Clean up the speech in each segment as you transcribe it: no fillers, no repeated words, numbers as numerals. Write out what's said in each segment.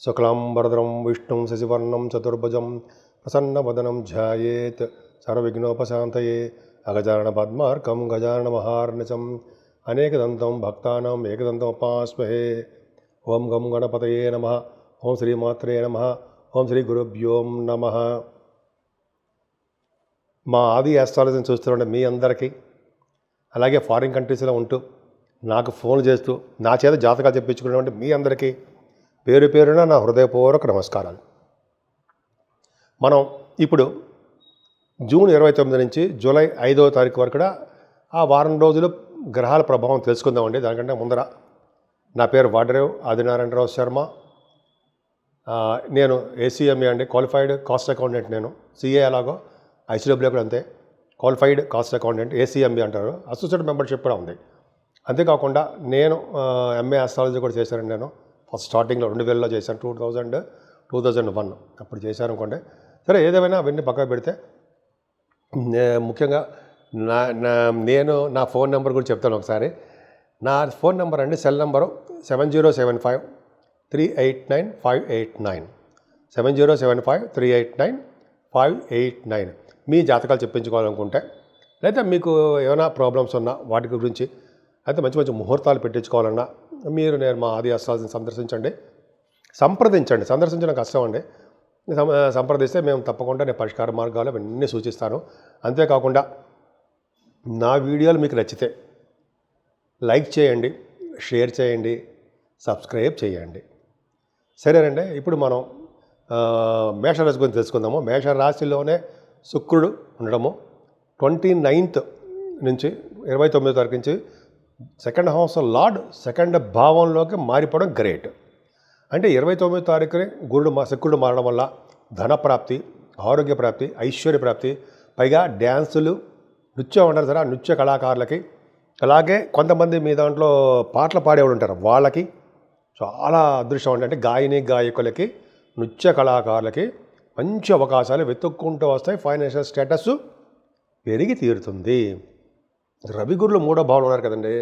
శుక్లాంబరధరం విష్ణుం శశివర్ణం చతుర్భుజం ప్రసన్నవదనం ధ్యాయేత్ సర్వవిఘ్నోపశాంతయే అగజానన పద్మార్కం గజానన మహార్నిశం అనేకదంతం భక్తానాం ఏకదంతం ఉపాస్మహే. ఓం గం గణపతయే నమః. ఓం శ్రీమాత్రే నమః. ఓం శ్రీ గురుభ్యోం నమః. మా ఆది ఆస్ట్రాలజీని చూస్తున్న మీ అందరికీ, అలాగే ఫారిన్ కంట్రీస్లో ఉంటూ నాకు ఫోన్ చేస్తూ నా చేత జాతకాలు చెప్పించుకున్నటువంటి మీ అందరికీ పేరు పేరున నా హృదయపూర్వక నమస్కారాలు. మనం ఇప్పుడు జూన్ 29 నుంచి జూలై 5వ తారీఖు వరకు కూడా ఆ వారం రోజులు గ్రహాల ప్రభావం తెలుసుకుందామండి. దానికంటే ముందర నా పేరు వాడరేవ్ ఆదినారాయణరావు శర్మ. నేను ACMA అండి, క్వాలిఫైడ్ కాస్ట్ అకౌంటెంట్. నేను CA అలాగో ICW కూడా అంతే, క్వాలిఫైడ్ కాస్ట్ అకౌంటెంట్. ACMA అంటారు, అసోసియేట్ మెంబర్షిప్ కూడా ఉంది. అంతేకాకుండా నేను MA ఆస్ట్రాలజీ కూడా చేశానండి. నేను ఫస్ట్ స్టార్టింగ్లో 2000లో చేశాను, 2001 అప్పుడు చేశాను అనుకోండి. సరే, ఏదేమైనా అవన్నీ పక్కకు పెడితే ముఖ్యంగా నేను నా ఫోన్ నెంబర్ గురించి చెప్తాను ఒకసారి. నా ఫోన్ నెంబర్ అండి, సెల్ నెంబరు 7075389589, 7075389589. మీ జాతకాలు చెప్పించుకోవాలనుకుంటే, లేదా మీకు ఏమైనా ప్రాబ్లమ్స్ ఉన్నా వాటి గురించి, అయితే మంచి మంచి ముహూర్తాలు పెట్టించుకోవాలన్నా మీరు నేను మా ఆది ఆస్ట్రాలజీని సంప్రదించండి. సందర్శించడం కష్టం అండి. సంప్రదిస్తే మేము తప్పకుండా నేను పరిష్కార మార్గాలు అవన్నీ సూచిస్తాను. అంతేకాకుండా నా వీడియోలు మీకు నచ్చితే లైక్ చేయండి, షేర్ చేయండి, సబ్స్క్రైబ్ చేయండి. సరేనండి, ఇప్పుడు మనం మేషరాశి గురించి తెలుసుకుందాము. మేషరాశిలోనే శుక్రుడు ఉండడము 29th నుంచి 29వ తారీఖు నుంచి సెకండ్ హౌస్ లార్డ్ సెకండ్ భావంలోకి మారిపోవడం గ్రేట్. అంటే 29వ తారీఖుని శుక్రుడు మారడం వల్ల ధనప్రాప్తి, ఆరోగ్య ప్రాప్తి, ఐశ్వర్య ప్రాప్తి, పైగా డ్యాన్సులు, నృత్యం ఉంటారు సరే, నృత్య కళాకారులకి, అలాగే కొంతమంది మీ దాంట్లో పాటలు పాడేవాళ్ళు ఉంటారు, వాళ్ళకి చాలా అదృష్టం అంటే గాయకులకి, నృత్య కళాకారులకి మంచి అవకాశాలు వెతుక్కుంటూ వస్తాయి. ఫైనాన్షియల్ స్టేటస్ పెరిగి తీరుతుంది. రవి గురులు 3వ భావంలో ఉన్నారు కదండి.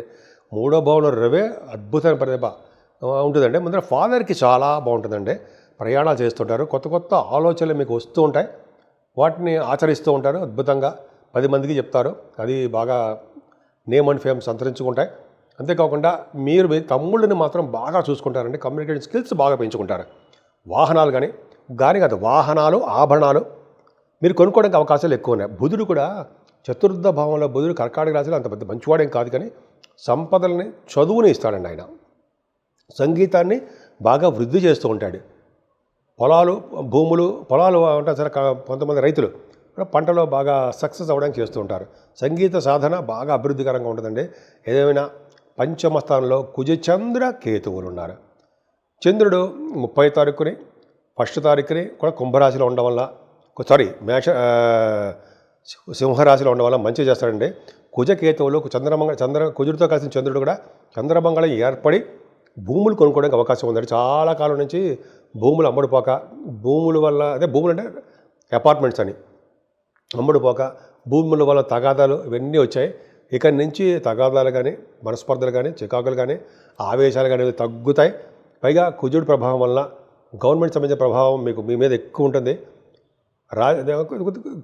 3వ భావంలో రవే అద్భుతమైన ప్రతిభ ఉంటుందండి. ముందర ఫాదర్కి చాలా బాగుంటుందండి. ప్రయాణాలు చేస్తుంటారు, కొత్త కొత్త ఆలోచనలు మీకు వస్తూ ఉంటాయి, వాటిని ఆచరిస్తూ ఉంటారు, అద్భుతంగా 10 మందికి చెప్తారు. అది బాగా నేమ్ అండ్ ఫేమ్ సంతరించుకుంటాయి. అంతేకాకుండా మీరు మీ తమ్ముళ్ళని మాత్రం బాగా చూసుకుంటారండి. కమ్యూనికేషన్ స్కిల్స్ బాగా పెంచుకుంటారు. వాహనాలు కాదు, వాహనాలు, ఆభరణాలు మీరు కొనుక్కోవడానికి అవకాశాలు ఎక్కువ ఉన్నాయి. బుధుడు కూడా చతుర్థ భావంలో, బుధుడు కర్కాటక రాశిలో అంత పెద్ద మంచివాడేం కాదు, కానీ సంపదలని, చదువుని ఇస్తాడండి ఆయన. సంగీతాన్ని బాగా వృద్ధి చేస్తూ ఉంటాడు. పొలాలు ఉంటారు సరే, కొంతమంది రైతులు పంటలో బాగా సక్సెస్ అవ్వడానికి చేస్తూ ఉంటారు. సంగీత సాధన బాగా అభివృద్ధికరంగా ఉంటుందండి. ఏదేమైనా పంచమ స్థానంలో కుజచంద్ర కేతువులు ఉన్నారు. చంద్రుడు 30వ తారీఖుని 1st తారీఖుని కూడా కుంభరాశిలో ఉండడం వల్ల, సింహరాశిలో ఉండడం వల్ల మంచి చేస్తాడండి. కుజకేతువులు కుజుడితో కలిసిన చంద్రుడు కూడా చంద్రమంగళం ఏర్పడి భూములు కొనుక్కోవడానికి అవకాశం ఉందండి. చాలా కాలం నుంచి భూములు అమ్ముడుపోక, భూముల వల్ల భూములు అంటే అపార్ట్మెంట్స్ అని అమ్ముడుపోక, భూముల వల్ల తగాదాలు ఇవన్నీ వచ్చాయి. ఇక్కడి నుంచి తగాదాలు కానీ, మనస్పర్ధలు కానీ, చికాకులు కానీ, ఆవేశాలు కానీ తగ్గుతాయి. పైగా కుజుడి ప్రభావం వల్ల గవర్నమెంట్ సంబంధించిన ప్రభావం మీ మీద ఎక్కువ ఉంటుంది.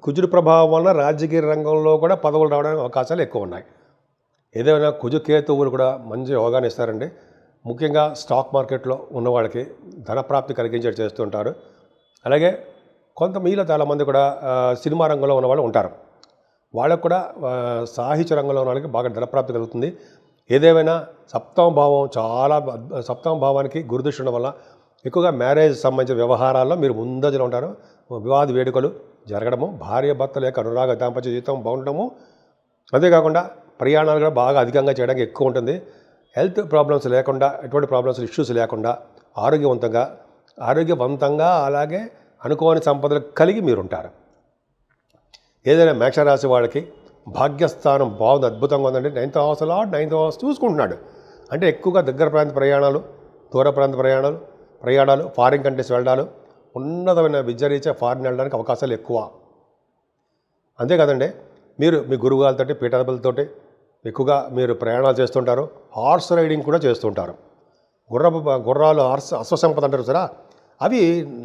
కుజుడి ప్రభావం వలన రాజకీయ రంగంలో కూడా పదవులు రావడానికి అవకాశాలు ఎక్కువ ఉన్నాయి. ఏదైనా కుజకేతువులు కూడా మంచి యోగాన్ని ఇస్తారండి. ముఖ్యంగా స్టాక్ మార్కెట్లో ఉన్నవాళ్ళకి ధనప్రాప్తి కలిగించేట్టు చేస్తుంటారు. అలాగే మీలో చాలామంది కూడా సినిమా రంగంలో ఉన్నవాళ్ళు ఉంటారు. వాళ్ళకు కూడా సాహిత్య రంగంలో ఉన్న వాళ్ళకి బాగా ధనప్రాప్తి కలుగుతుంది. ఏదేమైనా సప్తమ భావానికి గురుదృష్టి ఉండడం వల్ల ఎక్కువగా మ్యారేజ్ సంబంధించిన వ్యవహారాల్లో మీరు ముందంజలో ఉంటారు. వివాహ వేడుకలు జరగడము, భార్య భర్తల యొక్క అనురాగ దాంపత్య జీవితం బాగుండడము, అంతేకాకుండా ప్రయాణాలు కూడా బాగా అధికంగా చేయడానికి ఎక్కువ ఉంటుంది. హెల్త్ ప్రాబ్లమ్స్ లేకుండా, ఎటువంటి ఇష్యూస్ లేకుండా ఆరోగ్యవంతంగా అలాగే అనుకోని సంపదలు కలిగి మీరుంటారు. ఏదైనా మేషరాశి వాళ్ళకి భాగ్యస్థానం బాగుంది, అద్భుతంగా ఉందండి. 9th house చూసుకుంటున్నాడు. అంటే ఎక్కువగా దగ్గర ప్రాంత ప్రయాణాలు, దూర ప్రాంత ప్రయాణాలు, ఫారిన్ కంట్రీస్ వెళ్ళడాలు, ఉన్నతమైన విద్యారీత్యా ఫారిన్ వెళ్ళడానికి అవకాశాలు ఎక్కువ. అంతే కదండి, మీరు మీ గురువుగాలతోటి, పీఠాధిపతులతోటి ఎక్కువగా మీరు ప్రయాణాలు చేస్తుంటారు. హార్స్ రైడింగ్ కూడా చేస్తుంటారు. గుర్రాలు అశ్వసంపద అంటారు సరే, అవి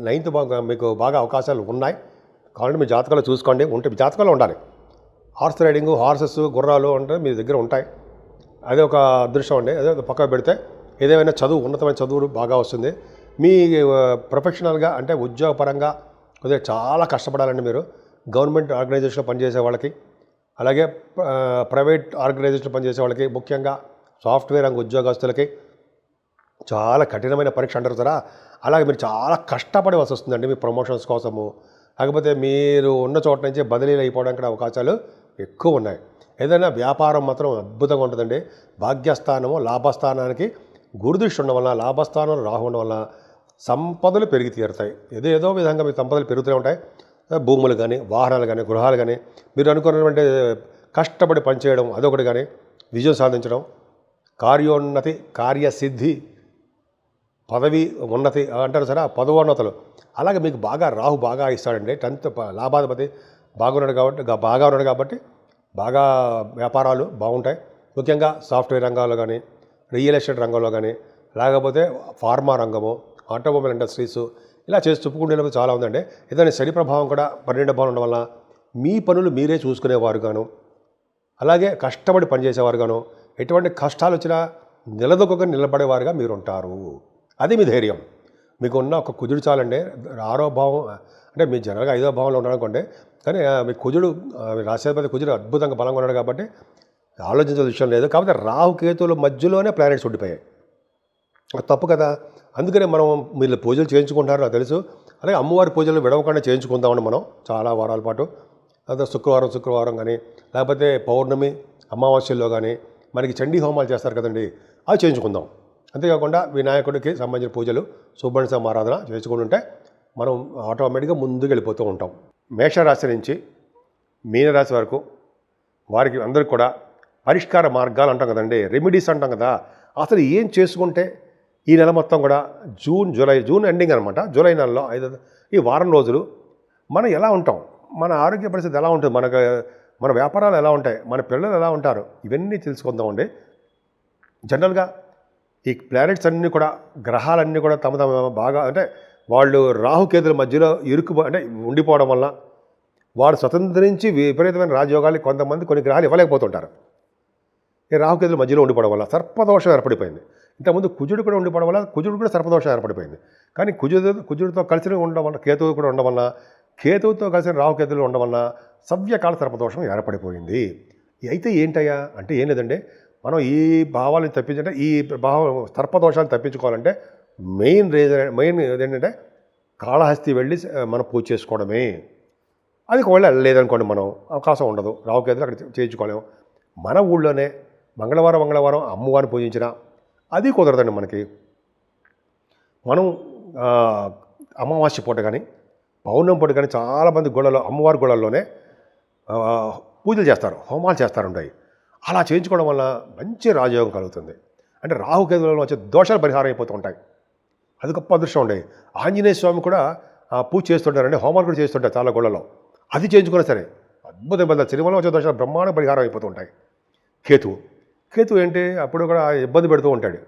నైన్త్ మీకు బాగా అవకాశాలు ఉన్నాయి. కావాలంటే మీ జాతకాలు చూసుకోండి, ఉంటే మీ జాతకాలు ఉండాలి. హార్స్ రైడింగు, హార్సెస్, గుర్రాలు అంటే మీ దగ్గర ఉంటాయి. అదే ఒక అదృష్టం అండి. అదే పక్కకు పెడితే ఏదేమైనా చదువు, ఉన్నతమైన చదువులు బాగా వస్తుంది. మీ ప్రొఫెషనల్గా అంటే ఉద్యోగపరంగా కొద్దిగా చాలా కష్టపడాలండి మీరు. గవర్నమెంట్ ఆర్గనైజేషన్లో పనిచేసే వాళ్ళకి, అలాగే ప్రైవేట్ ఆర్గనైజేషన్లో పనిచేసే వాళ్ళకి, ముఖ్యంగా సాఫ్ట్వేర్ రంగ ఉద్యోగస్తులకి చాలా కఠినమైన పరీక్ష అంటారు కదా, అలాగే మీరు చాలా కష్టపడవలసి వస్తుందండి మీ ప్రమోషన్స్ కోసము. లేకపోతే మీరు ఉన్న చోట నుంచి బదిలీలు అయిపోవడానికి అవకాశాలు ఎక్కువ ఉన్నాయి. ఏదైనా వ్యాపారం మాత్రం అద్భుతంగా ఉంటుందండి. భాగ్యస్థానము, లాభస్థానానికి గురుదృష్టి ఉండడం వల్ల, లాభస్థానంలో రాహు ఉండడం వల్ల సంపదలు పెరిగి తీరుతాయి. ఏదో విధంగా మీ సంపదలు పెరుగుతూనే ఉంటాయి. భూములు కానీ, వాహనాలు కానీ, గృహాలు కానీ, మీరు అనుకున్నటువంటి కష్టపడి పనిచేయడం అదొకటి కానీ, విజయం సాధించడం, కార్యోన్నతి, కార్యసిద్ధి, పదవి ఉన్నతి అంటారు సరే, పదవోన్నతులు. అలాగే మీకు రాహు బాగా ఇస్తాడండి. 10th లాభాధిపతి బాగా ఉన్నాడు కాబట్టి బాగా వ్యాపారాలు బాగుంటాయి. ముఖ్యంగా సాఫ్ట్వేర్ రంగాల్లో కానీ, రియల్ ఎస్టేట్ రంగంలో కానీ, లేకపోతే ఫార్మా రంగము, ఆటోమొబైల్ ఇండస్ట్రీస్, ఇలా చేసి చెప్పుకుంటే చాలా ఉందండి. ఏదైనా శని ప్రభావం కూడా 12 భావం ఉండడం వల్ల మీ పనులు మీరే చూసుకునేవారు గాను, అలాగే కష్టపడి పనిచేసేవారు గాను, ఎటువంటి కష్టాలు వచ్చినా నిలదొక్కగా నిలబడేవారుగా మీరు ఉంటారు. అది మీ ధైర్యం. మీకు ఉన్న ఒక కుజుడు చాలండి. 6వ భావం అంటే మీ జనరల్గా 5వ భావంలో ఉన్నారనుకోండి, కానీ మీ కుజుడు, రాష్ట్రాధిపతి కుజుడు అద్భుతంగా బలంగా ఉన్నాడు కాబట్టి ఆలోచించాల్సిన విషయం లేదు. కాకపోతే రాహుకేతువుల మధ్యలోనే ప్లానెట్స్ ఉండిపోయాయి. అది తప్పు కదా. అందుకనే మనం మీరు పూజలు చేయించుకుంటారు నాకు తెలుసు. అలాగే అమ్మవారి పూజలు విడవకుండా చేయించుకుందామని మనం చాలా వారాల పాటు. అదే శుక్రవారం కానీ, లేకపోతే పౌర్ణమి, అమావాస్యల్లో కానీ మనకి చండీ హోమాలు చేస్తారు కదండి, అవి చేయించుకుందాం. అంతేకాకుండా వినాయకుడికి సంబంధించిన పూజలు, సుబ్రహ్మణ్య స్వామి ఆరాధన చేసుకుంటుంటే మనం ఆటోమేటిక్గా ముందుకు వెళ్ళిపోతూ ఉంటాం. మేషరాశి నుంచి మీనరాశి వరకు వారికి అందరికీ కూడా పరిష్కార మార్గాలు అంటాం కదండి, రెమెడీస్ అంటాం కదా. అసలు ఏం చేసుకుంటే ఈ నెల మొత్తం కూడా జూన్ ఎండింగ్ అనమాట, జూలై నెలలో ఈ వారం రోజులు మనం ఎలా ఉంటాం, మన ఆరోగ్య పరిస్థితి ఎలా ఉంటుంది, మన వ్యాపారాలు ఎలా ఉంటాయి, మన పిల్లలు ఎలా ఉంటారు, ఇవన్నీ తెలుసుకుందామండి. జనరల్గా ఈ ప్లానెట్స్ అన్నీ కూడా, గ్రహాలన్నీ కూడా తమ బాగా అంటే వాళ్ళు రాహుకేతుల మధ్యలో అంటే ఉండిపోవడం వల్ల వాడు స్వతంత్రించి విపరీతమైన రాజయోగాలు కొన్ని గ్రహాలు ఇవ్వలేకపోతుంటారు. ఈ రాహుకేతుల మధ్యలో ఉండిపోవడం వల్ల సర్పదోషం ఏర్పడిపోయింది. ఇంతకుముందు కుజుడు కూడా ఉండిపోవడం వల్ల కుజుడు కూడా సర్పదోషం ఏర్పడిపోయింది. కానీ కుజుడితో కలిసి ఉండడం వల్ల, కేతువు కూడా ఉండడం వల్ల, కేతువుతో కలిసిన రాహుకేతువులు ఉండడం వల్ల సవ్యకాల సర్పదోషం ఏర్పడిపోయింది. అయితే ఏంటయ్యా అంటే ఏం లేదండి, మనం ఈ భావాలను తప్పించంటే, ఈ సర్పదోషాలను తప్పించుకోవాలంటే మెయిన్ ఏంటంటే కాళహస్తి వెళ్ళి మనం పూజ చేసుకోవడమే. అది ఒకవేళ లేదనుకోండి, మనం అవకాశం ఉండదు, రాహుకేతులు అక్కడ చేయించుకోలేము. మన ఊళ్ళోనే మంగళవారం అమ్మవారిని పూజించిన అది కుదరదండి మనకి. మనం అమావాస్య పూట కానీ, పౌర్ణమి పూట కానీ చాలామంది అమ్మవారి గుళ్ళల్లోనే పూజలు చేస్తారు, హోమాలు చేస్తారుంటాయి. అలా చేయించుకోవడం వల్ల మంచి రాజయోగం కలుగుతుంది. అంటే రాహుకేతువులలో వచ్చే దోషాలు పరిహారం అయిపోతూ ఉంటాయి. అది గొప్ప అదృష్టం ఉండే. ఆంజనేయ స్వామి కూడా పూజ చేస్తుంటారండి, హోమాలు కూడా చేస్తుంటారు చాలా గుళ్ళలో. అది చేయించుకున్నా సరే అద్భుతమైన సినిమాలో వచ్చే దోషాలు బ్రహ్మాండ పరిహారం అయిపోతూ ఉంటాయి. కేతువు ఏంటి, అప్పుడు కూడా ఇబ్బంది పెడుతూ ఉంటాడు.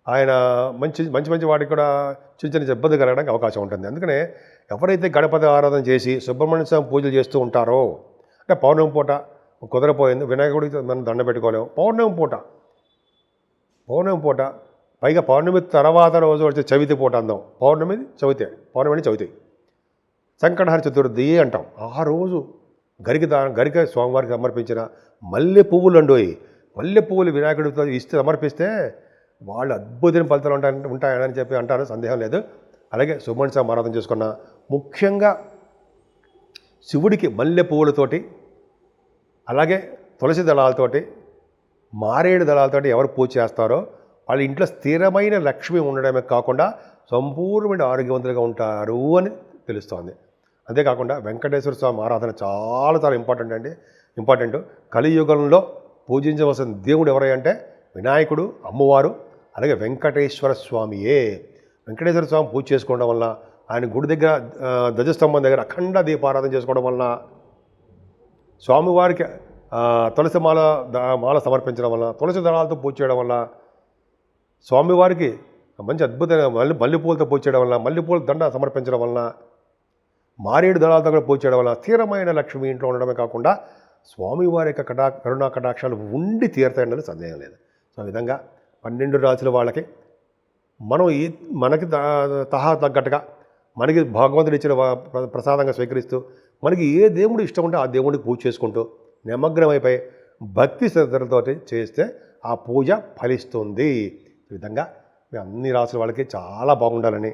ఆయన మంచి వాటికి కూడా చిన్న ఇబ్బంది కలగడానికి అవకాశం ఉంటుంది. అందుకనే ఎవరైతే గణపతి ఆరాధన చేసి సుబ్రహ్మణ్య స్వామి పూజలు చేస్తూ ఉంటారో, అంటే పౌర్ణమి పూట కుదరపోయింది, వినాయకుడికి మనం దండ పెట్టుకోలేము, పౌర్ణమి పూట పైగా పౌర్ణమి తర్వాత రోజు వచ్చే చవితి పూట అందాం. పౌర్ణమి చవితి సంకటహర చతుర్థి అంటాం. ఆ రోజు గరిక స్వామివారికి సమర్పించిన మల్లె పువ్వులు వినాయకుడితో సమర్పిస్తే వాళ్ళు అద్భుతమైన ఫలితాలు ఉంటాయని చెప్పి అంటారు, సందేహం లేదు. అలాగే సుబ్రహ్మణ్య స్వామి ఆరాధన చేసుకున్న, ముఖ్యంగా శివుడికి మల్లె పువ్వులతోటి, అలాగే తులసి దళాలతోటి, మారేడు దళాలతోటి ఎవరు పూజ చేస్తారో వాళ్ళ ఇంట్లో స్థిరమైన లక్ష్మి ఉండడమే కాకుండా సంపూర్ణమైన ఆరోగ్యవంతులుగా ఉంటారు అని తెలుస్తోంది. అంతేకాకుండా వెంకటేశ్వర స్వామి ఆరాధన చాలా ఇంపార్టెంట్. కలియుగంలో పూజించవలసిన దేవుడు ఎవరంటే వినాయకుడు, అమ్మవారు, అలాగే వెంకటేశ్వర స్వామియే. వెంకటేశ్వర స్వామి పూజ చేసుకోవడం వల్ల, ఆయన గుడి దగ్గర ధ్వజస్తంభం దగ్గర అఖండ దీపారాధన చేసుకోవడం వలన, స్వామివారికి తులసి మాల సమర్పించడం వల్ల, తులసి దళాలతో పూజ చేయడం వల్ల, స్వామివారికి మంచి అద్భుతంగా మల్లెపూలతో పూజ చేయడం వలన, మల్లెపూల దండ సమర్పించడం వలన, మారేడు దళాలతో కూడా పూజ చేయడం వలన స్థిరమైన లక్ష్మి ఇంట్లో ఉండడమే కాకుండా స్వామివారి యొక్క కరుణా కటాక్షాలు ఉండి తీరుతాయన్నది సందేహం లేదు. సో ఆ విధంగా 12 రాశుల వాళ్ళకి మనం మనకి తహా తగ్గట్టుగా మనకి భగవంతుడు ఇచ్చిన ప్రసాదంగా స్వీకరిస్తూ మనకి ఏ దేవుడు ఇష్టం ఉంటే ఆ దేవుడికి పూజ చేసుకుంటూ నిమగ్నమైపోయి భక్తి శ్రద్ధలతో చేస్తే ఆ పూజ ఫలిస్తుంది. ఈ విధంగా మీ అన్ని రాసుల వాళ్ళకి చాలా బాగుండాలని,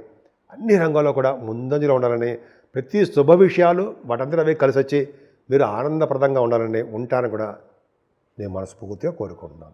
అన్ని రంగాల్లో కూడా ముందంజలో ఉండాలని, ప్రతి శుభ విషయాలు వాటంతా అవే కలిసి వచ్చి మీరు ఆనందప్రదంగా ఉండాలని ఉంటారని కూడా నేను మనస్ఫూర్తిగా కోరుకుంటున్నాను.